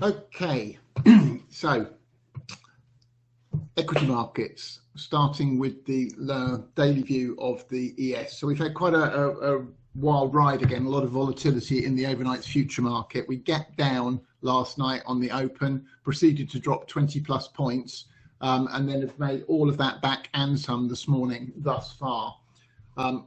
Okay, so equity markets, starting with the daily view of the ES. So we've had quite a wild ride again, a lot of volatility in the overnight future market. We gapped down last night on the open, proceeded to drop 20 plus points, and then have made all of that back and some this morning thus far.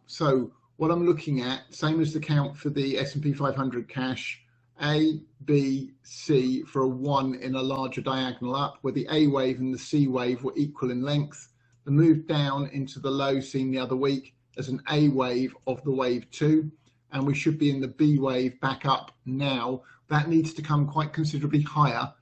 So what I'm looking at, same as the count for the S&P 500 cash, A, B, C for a 1 in a larger diagonal up, where the A wave and the C wave were equal in length. The move down into the low seen the other week as an A wave of the wave 2, and we should be in the B wave back up now. That needs to come quite considerably higher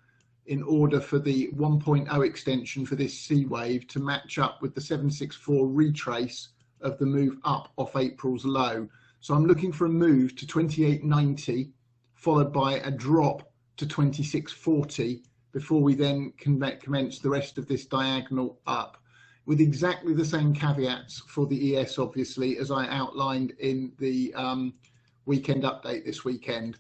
in order for the 1.0 extension for this C wave to match up with the 764 retrace of the move up off April's low. So I'm looking for a move to 28.90, followed by a drop to 26.40 before we then commence the rest of this diagonal up, with exactly the same caveats for the ES, obviously, as I outlined in the weekend update this weekend.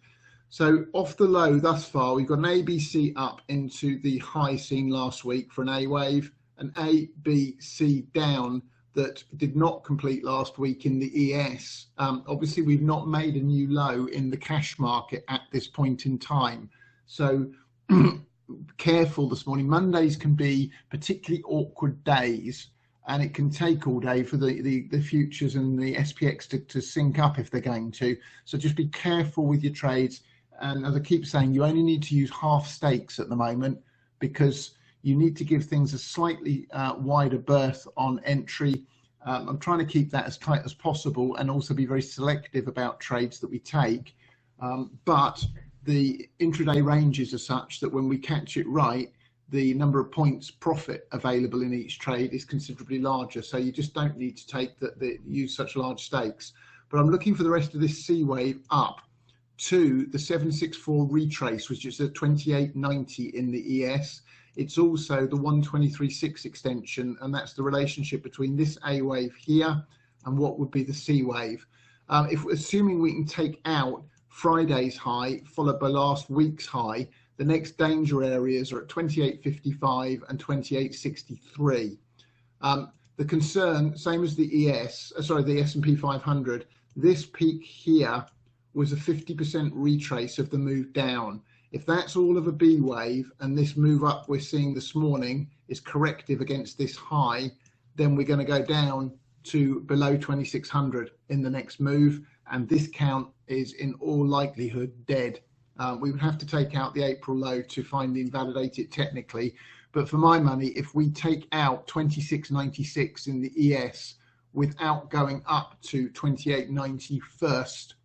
So off the low thus far, we've got an ABC up into the high seen last week for an A wave, an ABC down that did not complete last week in the ES. Obviously, we've not made a new low in the cash market at this point in time. So careful this morning. Mondays can be particularly awkward days, and it can take all day for the futures and the SPX to sync up if they're going to. So just be careful with your trades. And as I keep saying, you only need to use half stakes at the moment, because you need to give things a slightly wider berth on entry. I'm trying to keep that as tight as possible and also be very selective about trades that we take. But the intraday ranges are such that when we catch it right, the number of points profit available in each trade is considerably larger. So you just don't need to take use such large stakes. But I'm looking for the rest of this C wave up to the 764 retrace, which is a 28.90 in the ES. It's also the 123.6 extension, and that's the relationship between this A wave here and what would be the C wave. If assuming we can take out Friday's high followed by last week's high, the next danger areas are at 28.55 and 28.63. The concern, same as the the S&P 500, this peak here was a 50% retrace of the move down. If that's all of a B wave and this move up we're seeing this morning is corrective against this high, then we're going to go down to below 2600 in the next move, and this count is in all likelihood dead. We would have to take out the April low to finally invalidate it technically, but for my money, if we take out 26.96 in the ES without going up to 28.90 first,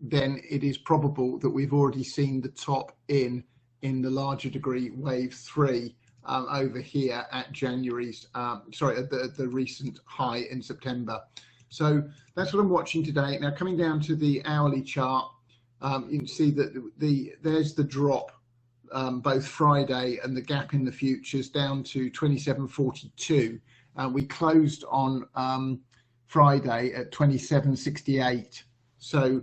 then it is probable that we've already seen the top in the larger degree wave 3 over here at January's, the recent high in September. So that's what I'm watching today. Now coming down to the hourly chart, you can see that there's the drop both Friday and the gap in the futures down to 27.42. We closed on Friday at 27.68. So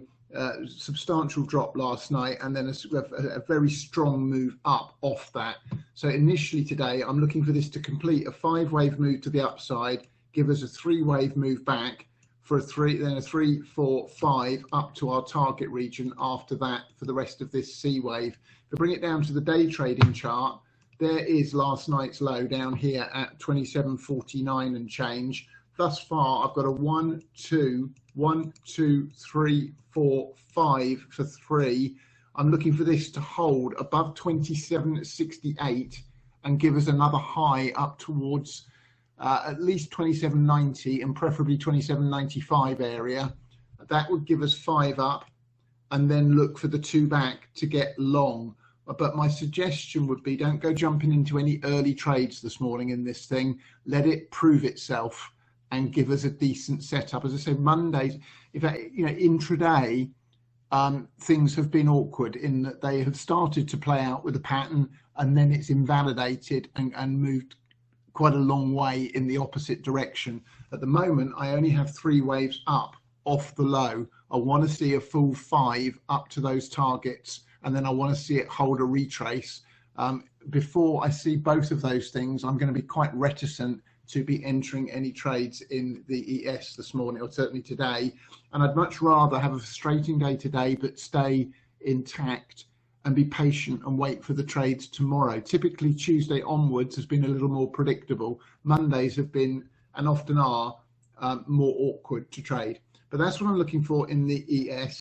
substantial drop last night, and then a very strong move up off that. So initially today, I'm looking for this to complete a 5-wave move to the upside, give us a 3-wave move back for a 3, then a 3, 4, 5 up to our target region after that for the rest of this C wave. If I bring it down to the day trading chart, there is last night's low down here at 27.49 and change. Thus far, I've got a 1, 2, 3, 4, 5 for 3. I'm looking for this to hold above 27.68 and give us another high up towards at least 27.90 and preferably 27.95 area. That would give us 5 up, and then look for the 2 back to get long. But my suggestion would be, don't go jumping into any early trades this morning in this thing. Let it prove itself and give us a decent setup. As I say, Mondays, in fact, intraday, things have been awkward in that they have started to play out with a pattern, and then it's invalidated and moved quite a long way in the opposite direction. At the moment, I only have 3 waves up off the low. I want to see a full 5 up to those targets and then I want to see it hold a retrace. Before I see both of those things, I'm going to be quite reticent to be entering any trades in the ES this morning, or certainly today. And I'd much rather have a frustrating day today, but stay intact and be patient and wait for the trades tomorrow. Typically Tuesday onwards has been a little more predictable. Mondays have been, and often are, more awkward to trade. But that's what I'm looking for in the ES.